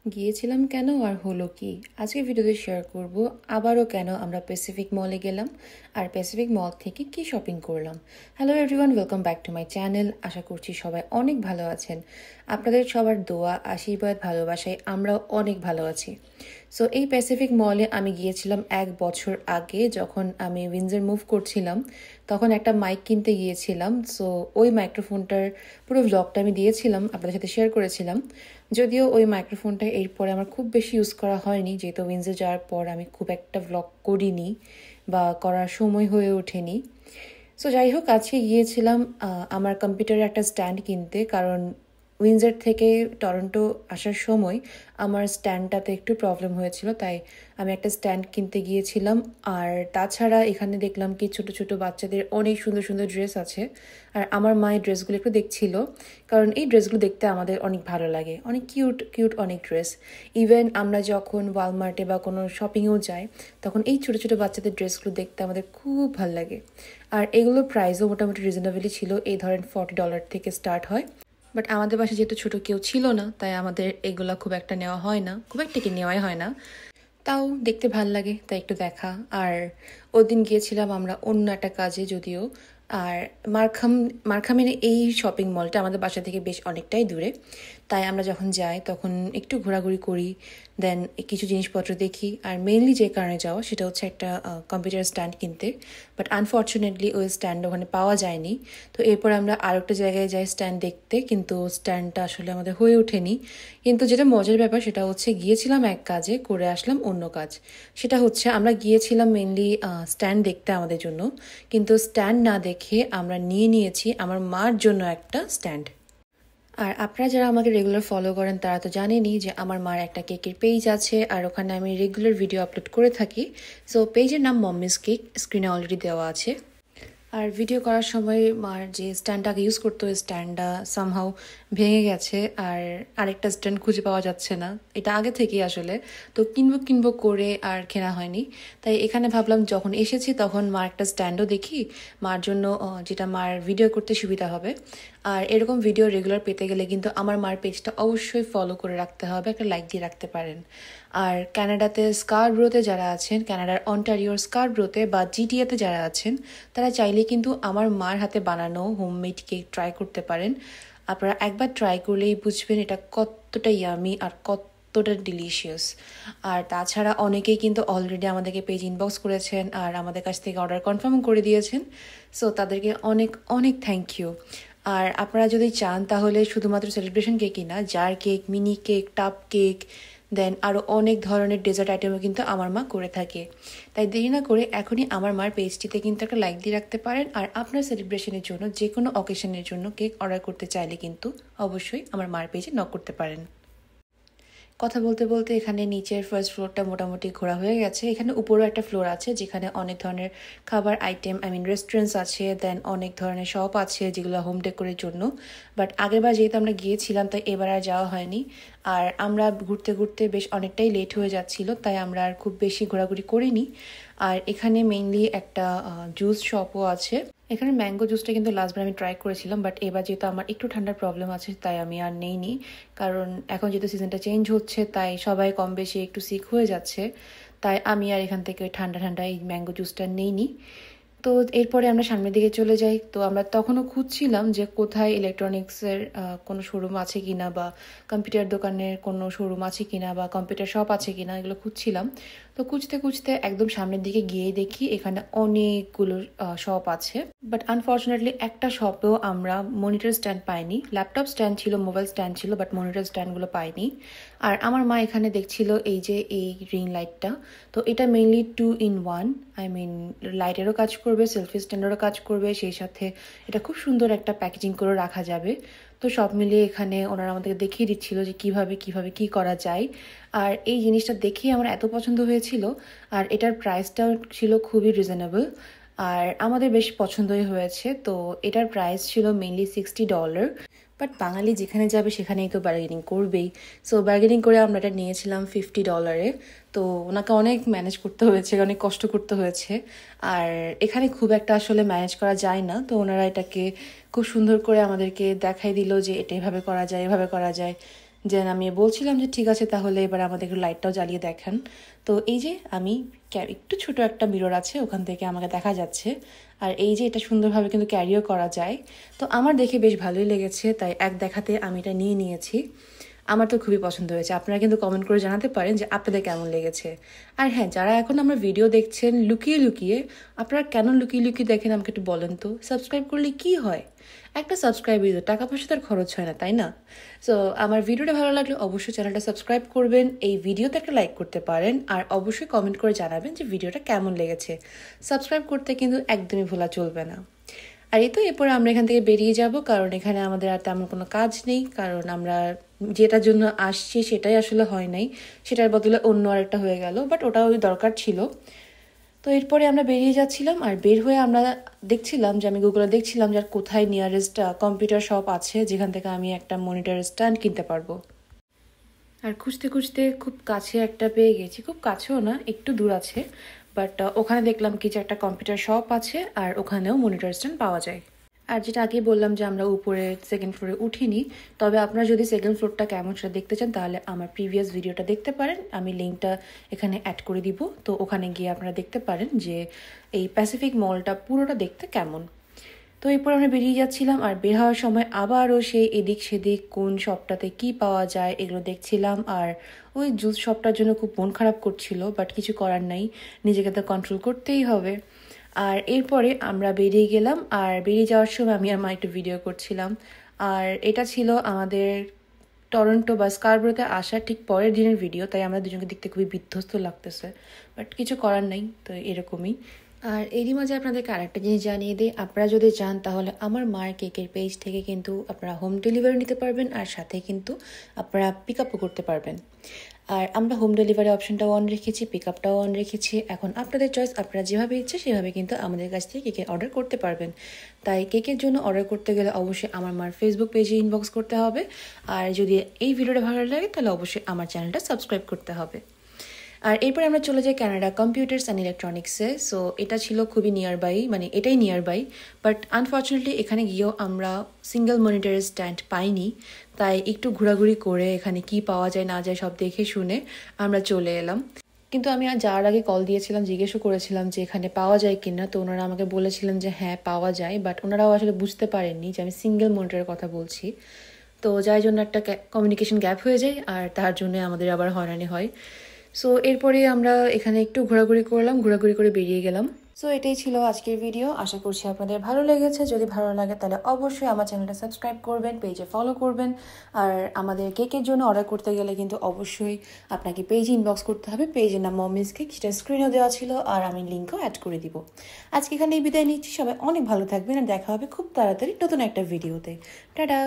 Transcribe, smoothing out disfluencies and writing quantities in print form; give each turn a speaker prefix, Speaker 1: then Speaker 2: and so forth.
Speaker 1: গিয়েছিলাম কেন আর হলো কি আজকে ভিডিওতে শেয়ার করব আবারও কেন আমরা প্যাসিফিক মলে গেলাম আর প্যাসিফিক মল থেকে কি শপিং করলাম। Hello everyone, welcome back to my channel. আশা করছি সবাই অনেক ভালো আছেন। আপনাদের সবার দোয়া আশীর্বাদ ভালোবাসায় আমরাও অনেক ভালো আছি। সো এই প্যাসিফিক মলে আমি গিয়েছিলাম 1 বছর আগে, যখন আমি উইন্ডসর মুভ করছিলাম। তখন একটা মাইক কিনতে গিয়েছিলাম। সো ওই মাইক্রোফোনটার পুরো ব্লগটা আমি দিয়েছিলাম, আপনাদের সাথে শেয়ার করেছিলাম। যদিও ওই মাইক্রোফোনটা এরপরে আমার খুব বেশি ইউজ করা হয়নি, যেহেতু উইন্ডসর যাওয়ার পর আমি খুব একটা ব্লগ করিনি বা করার সময় হয়ে ওঠেনি। সো যাই হোক, আজকে গিয়েছিলাম আমার কম্পিউটারের একটা স্ট্যান্ড কিনতে, কারণ উইন্ডসর থেকে টরন্টো আসার সময় আমার স্ট্যান্ডটাতে একটু প্রবলেম হয়েছিল, তাই আমি একটা স্ট্যান্ড কিনতে গিয়েছিলাম। আর তাছাড়া এখানে দেখলাম কি ছোট ছোট বাচ্চাদের অনেক সুন্দর সুন্দর ড্রেস আছে। আর আমার মা এই ড্রেসগুলো একটু দেখছিল, কারণ এই ড্রেসগুলো দেখতে আমাদের অনেক ভালো লাগে, অনেক কিউট কিউট অনেক ড্রেস। ইভেন আমরা যখন ওয়ালমার্টে বা কোনো শপিংয়েও যাই, তখন এই ছোট ছোট বাচ্চাদের ড্রেসগুলো দেখতে আমাদের খুব ভালো লাগে। আর এগুলোর প্রাইসও মোটামুটি রিজনেবলই ছিল, এই ধরেন $40 থেকে স্টার্ট হয়। বাট আমাদের বাসায় যেহেতু ছোট কেউ ছিল না, তাই আমাদের এগুলা খুব একটা নেওয়া হয় না, খুব একটা কি নেওয়াই হয় না। তাও দেখতে ভাল লাগে, তাই একটু দেখা। আর ওদিন গিয়েছিলাম আমরা অন্য একটা কাজে যদিও। আর মার্খামের এই শপিং মলটা আমাদের বাসা থেকে বেশ অনেকটাই দূরে, তাই আমরা যখন যাই তখন একটু ঘোরাঘুরি করি, দেন কিছু জিনিসপত্র দেখি। আর মেইনলি যে কারণে যাওয়া সেটা হচ্ছে একটা কম্পিউটার স্ট্যান্ড কিনতে। বাট আনফর্চুনেটলি ওই স্ট্যান্ড ওখানে পাওয়া যায়নি। তো এরপর আমরা আর একটা জায়গায় যাই স্ট্যান্ড দেখতে, কিন্তু স্ট্যান্ডটা আসলে আমাদের হয়ে ওঠেনি। কিন্তু যেটা মজার ব্যাপার সেটা হচ্ছে গিয়েছিলাম এক কাজে, করে আসলাম অন্য কাজ। সেটা হচ্ছে আমরা গিয়েছিলাম মেনলি স্ট্যান্ড দেখতে আমাদের জন্য, কিন্তু স্ট্যান্ড না দেখে আমরা নিয়েছি আমার মার জন্য একটা স্ট্যান্ড। আর আপনারা যারা আমাকে রেগুলার ফলো করেন তারা তো জানেনই যে আমার মার একটা কেকের পেজ আছে, আর ওখানে আমি রেগুলার ভিডিও আপলোড করে থাকি। সো পেজের নাম মম্মিস কেক, স্ক্রিনে অলরেডি দেওয়া আছে। আর ভিডিও করার সময় মার যে স্ট্যান্ডটাকে ইউজ করতো, ওই স্ট্যান্ডটা সামহাউ ভেঙে গেছে, আর আরেকটা স্ট্যান্ড খুঁজে পাওয়া যাচ্ছে না। এটা আগে থেকেই আসলে, তো কিনবো করে আর কেনা হয়নি। তাই এখানে ভাবলাম যখন এসেছি তখন মার একটা স্ট্যান্ডও দেখি, মার জন্য যেটা মার ভিডিও করতে সুবিধা হবে। আর এরকম ভিডিও রেগুলার পেতে গেলে কিন্তু আমার মার পেজটা অবশ্যই ফলো করে রাখতে হবে, একটা লাইক দিয়ে রাখতে পারেন। আর ক্যানাডাতে স্কারব্রোতে যারা আছেন, ক্যানাডার অন্টারিওর স্কারব্রোতে বা জিটিএতে যারা আছেন, তারা চাইলে কিন্তু আমার মার হাতে বানানো হোমমেড কেক ট্রাই করতে পারেন। আপনারা একবার ট্রাই করলেই বুঝবেন এটা কতটা ইয়ামি আর কতটা ডিলিশিয়াস। আর তাছাড়া অনেকেই কিন্তু অলরেডি আমাদেরকে পেজ ইনবক্স করেছেন আর আমাদের কাছ থেকে অর্ডার কনফার্ম করে দিয়েছেন। সো তাদেরকে অনেক অনেক থ্যাংক ইউ। আর আপনারা যদি চান তাহলে শুধুমাত্র সেলিব্রেশন কেকই না, জার কেক, মিনি কেক, টাপ কেক, দেন আরও অনেক ধরনের ডেজার্ট আইটেমও কিন্তু আমার মা করে থাকে। তাই দেরি না করে এখনই আমার মার পেজটিতে কিন্তু একটা লাইক দিয়ে রাখতে পারেন। আর আপনার সেলিব্রেশনের জন্য, যে কোনো অকেশনের জন্য কেক অর্ডার করতে চাইলে কিন্তু অবশ্যই আমার মার পেজে নক করতে পারেন। কথা বলতে বলতে এখানে নিচের ফার্স্ট ফ্লোরটা মোটামুটি ঘোরা হয়ে গেছে। এখানে উপরেও একটা ফ্লোর আছে যেখানে অনেক ধরনের খাবার আইটেম, রেস্টুরেন্টস আছে, দেন অনেক ধরনের শপ আছে যেগুলো হোম ডেকোরের জন্য। বাট আগেরবার যেহেতু আমরা গিয়েছিলাম তাই এবার আর যাওয়া হয়নি। আর আমরা ঘুরতে ঘুরতে বেশ অনেকটাই লেট হয়ে যাচ্ছিল, তাই আমরা আর খুব বেশি ঘোরাঘুরি করিনি। আর এখানে মেইনলি একটা জুস শপও আছে। এখানে ম্যাঙ্গো জুসটা কিন্তু লাস্টবার আমি ট্রাই করেছিলাম, বাট এবার যেহেতু আমার একটু ঠান্ডার প্রবলেম আছে তাই আমি আর নেইনি। কারণ এখন যেহেতু সিজনটা চেঞ্জ হচ্ছে তাই সবাই কম বেশি একটু সিক হয়ে যাচ্ছে, তাই আমি আর এখান থেকে ওই ঠান্ডা ঠান্ডা এই ম্যাঙ্গো জুসটা নেইনি। তো এরপরে আমরা সামনের দিকে চলে যাই। তো আমরা তখনও খুঁজছিলাম যে কোথায় ইলেকট্রনিক্সের কোনো শোরুম আছে কিনা, বা কম্পিউটার দোকানের কোনো শোরুম আছে কিনা, বা কম্পিউটার শপ আছে কিনা, এগুলো খুঁজছিলাম। তো খুঁজতে খুঁজতে একদম সামনের দিকে গিয়েই দেখি এখানে অনেকগুলো শপ আছে। বাট আনফর্চুনেটলি একটা শপেও আমরা মনিটর স্ট্যান্ড পাইনি। ল্যাপটপ স্ট্যান্ড ছিল, মোবাইল স্ট্যান্ড ছিল, বাট মনিটর স্ট্যান্ডগুলো পাইনি। আর আমার মা এখানে দেখছিল এই যে এই রিং লাইটটা। তো এটা মেইনলি 2 in 1, লাইটেরও কাজ করবে, সেলফি স্ট্যান্ডেরও কাজ করবে, সেই সাথে এটা খুব সুন্দর একটা প্যাকেজিং করে রাখা যাবে। তো সব মিলিয়ে এখানে ওনারা আমাদেরকে দেখিয়ে দিচ্ছিল যে কিভাবে কি করা যায়। আর এই জিনিসটা দেখেই আমার এত পছন্দ হয়েছিল, আর এটার প্রাইসটাও ছিল খুবই রিজনেবল। আর আমাদের বেশ পছন্দই হয়েছে। তো এটার প্রাইস ছিল মেইনলি $60। বাট বাঙালি যেখানে যাবে সেখানেই তো বার্গেনিং করবেই। সো বার্গেনিং করে আমরা এটা নিয়েছিলাম $50। তো ওনাকে অনেক ম্যানেজ করতে হয়েছে, অনেক কষ্ট করতে হয়েছে। আর এখানে খুব একটা আসলে ম্যানেজ করা যায় না, তো ওনারা এটাকে খুব সুন্দর করে আমাদেরকে দেখাই দিল যে এটা এভাবে করা যায়, এভাবে করা যায়। যেন আমি বলছিলাম যে ঠিক আছে তাহলে এবার আমাদের একটু লাইটটাও জ্বালিয়ে দেখান। তো এই যে আমি একটু ছোট একটা মিরর আছে, ওখান থেকে আমাকে দেখা যাচ্ছে। আর এই যে এটা সুন্দরভাবে কিন্তু ক্যারিও করা যায়। তো আমার দেখে বেশ ভালোই লেগেছে, তাই এক দেখাতে আমি এটা নিয়ে নিয়েছি। আমার তো খুবই পছন্দ হয়েছে। আপনারা কিন্তু কমেন্ট করে জানাতে পারেন যে আপনাদের কেমন লেগেছে। আর হ্যাঁ, যারা এখন আমার ভিডিও দেখছেন লুকিয়ে লুকিয়ে, আপনারা কেন লুকিয়ে লুকিয়ে দেখেন আমাকে একটু বলেন তো। সাবস্ক্রাইব করলে কি হয়? একটা সাবস্ক্রাইবই তো, টাকা পয়সা তার খরচ হয় না, তাই না? সো আমার ভিডিওটা ভালো লাগলে অবশ্যই চ্যানেলটা সাবস্ক্রাইব করবেন, এই ভিডিওতে একটা লাইক করতে পারেন, আর অবশ্যই কমেন্ট করে জানাবেন যে ভিডিওটা কেমন লেগেছে। সাবস্ক্রাইব করতে কিন্তু একদমই ভোলা চলবে না। আর এই তো এরপরে আমরা এখান থেকে বেরিয়ে যাব, কারণ এখানে আমাদের আর তেমন কোনো কাজ নেই, কারণ আমরা যেটার জন্য আসছি সেটাই আসলে হয় নাই, সেটার বদলে অন্য আরেকটা হয়ে গেল, বাট ওটাও দরকার ছিল। তো এরপরে আমরা বেরিয়ে যাচ্ছিলাম, আর বের হয়ে আমরা দেখছিলাম যে আমি গুগলে দেখছিলাম যে কোথায় নিয়ারেস্ট কম্পিউটার শপ আছে যেখান থেকে আমি একটা মনিটর স্ট্যান্ড কিনতে পারবো। আর খুঁজতে খুঁজতে খুব কাছে একটা পেয়ে গেছি, খুব কাছেও না, একটু দূর আছে, বাট ওখানে দেখলাম কি যে একটা কম্পিউটার শপ আছে আর ওখানেও মনিটর স্ট্যান্ড পাওয়া যায়। আর যেটা আগে বললাম যে আমরা উপরে সেকেন্ড ফ্লোরে উঠিনি, তবে আপনারা যদি সেকেন্ড ফ্লোরটা কেমন সেটা দেখতে চান তাহলে আমার প্রিভিয়াস ভিডিওটা দেখতে পারেন, আমি লিঙ্কটা এখানে অ্যাড করে দিব। তো ওখানে গিয়ে আপনারা দেখতে পারেন যে এই প্যাসিফিক মলটা পুরোটা দেখতে কেমন। তো এরপর আমরা বেরিয়ে যাচ্ছিলাম, আর বের হওয়ার সময় আবারও সেই এদিক সেদিক কোন শপটাতে কি পাওয়া যায় এগুলো দেখছিলাম। আর ওই জুস শপটার জন্য খুব মন খারাপ করছিল, বাট কিছু করার নাই, নিজেকে তো কন্ট্রোল করতেই হবে। আর এরপরে আমরা বেরিয়ে গেলাম, আর বেরিয়ে যাওয়ার সময় আমি আর মা একটু ভিডিও করছিলাম। আর এটা ছিল আমাদের টরন্টো বা স্কারবোরোতে আসার ঠিক পরের দিনের ভিডিও, তাই আমরা দুজনকে দেখতে খুবই বিধ্বস্ত লাগতেছে, বাট কিছু করার নাই, তো এরকমই। আর এরই মাঝে আপনাদেরকে আরেকটা জিনিস জানিয়ে দিই, আপনারা যদি চান তাহলে আমার মার কেকের পেজ থেকে কিন্তু আপনারা হোম ডেলিভারি নিতে পারবেন, আর সাথে কিন্তু আপনারা পিক আপও করতে পারবেন। আর আমরা হোম ডেলিভারি অপশনটাও অন রেখেছি, পিক আপটাও অন রেখেছি। এখন আপনাদের চয়েস, আপনারা যেভাবে ইচ্ছে সেভাবে কিন্তু আমাদের কাছ থেকে কেকের অর্ডার করতে পারবেন। তাই কেকের জন্য অর্ডার করতে গেলে অবশ্যই আমার মার ফেসবুক পেজে ইনবক্স করতে হবে, আর যদি এই ভিডিওটা ভালো লাগে তাহলে অবশ্যই আমার চ্যানেলটা সাবস্ক্রাইব করতে হবে। আর এরপরে আমরা চলে যাই কানাডা কম্পিউটার্স অ্যান্ড ইলেকট্রনিক্সে। সো এটা ছিল খুবই নিয়ার বাই, মানে এটাই নিয়ার বাই, বাট আনফর্চুনেটলি এখানে গিয়েও আমরা সিঙ্গেল মনিটরের স্ট্যান্ড পাইনি। তাই একটু ঘোরাঘুরি করে এখানে কি পাওয়া যায় না যায় সব দেখে শুনে আমরা চলে এলাম। কিন্তু আমি আর যাওয়ার আগে কল দিয়েছিলাম, জিজ্ঞেসও করেছিলাম যে এখানে পাওয়া যায় কিনা। তো ওনারা আমাকে বলেছিলেন যে হ্যাঁ পাওয়া যায়, বাট ওনারাও আসলে বুঝতে পারেননি যে আমি সিঙ্গেল মনিটরের কথা বলছি। তো যার জন্য একটা কমিউনিকেশন গ্যাপ হয়ে যায়, আর তার জন্য আমাদের আবার হয়রানি হয়। সো এরপরে আমরা এখানে একটু ঘোরাঘুরি করলাম, ঘোরাঘুরি করে বেরিয়ে গেলাম। সো এটাই ছিল আজকের ভিডিও, আশা করছি আপনাদের ভালো লেগেছে। যদি ভালো লাগে তাহলে অবশ্যই আমার চ্যানেলটা সাবস্ক্রাইব করবেন, পেজে ফলো করবেন। আর আমাদের কেকের জন্য অর্ডার করতে গেলে কিন্তু অবশ্যই আপনাকে পেজে ইনবক্স করতে হবে, পেজের নাম মমিস কেক, সেটা স্ক্রিনেও দেওয়া ছিল, আর আমি লিঙ্কও অ্যাড করে দিব। আজকে এখানেই বিদায় নিচ্ছি, সবাই অনেক ভালো থাকবেন, আর দেখা হবে খুব তাড়াতাড়ি নতুন একটা ভিডিওতে। টাটা।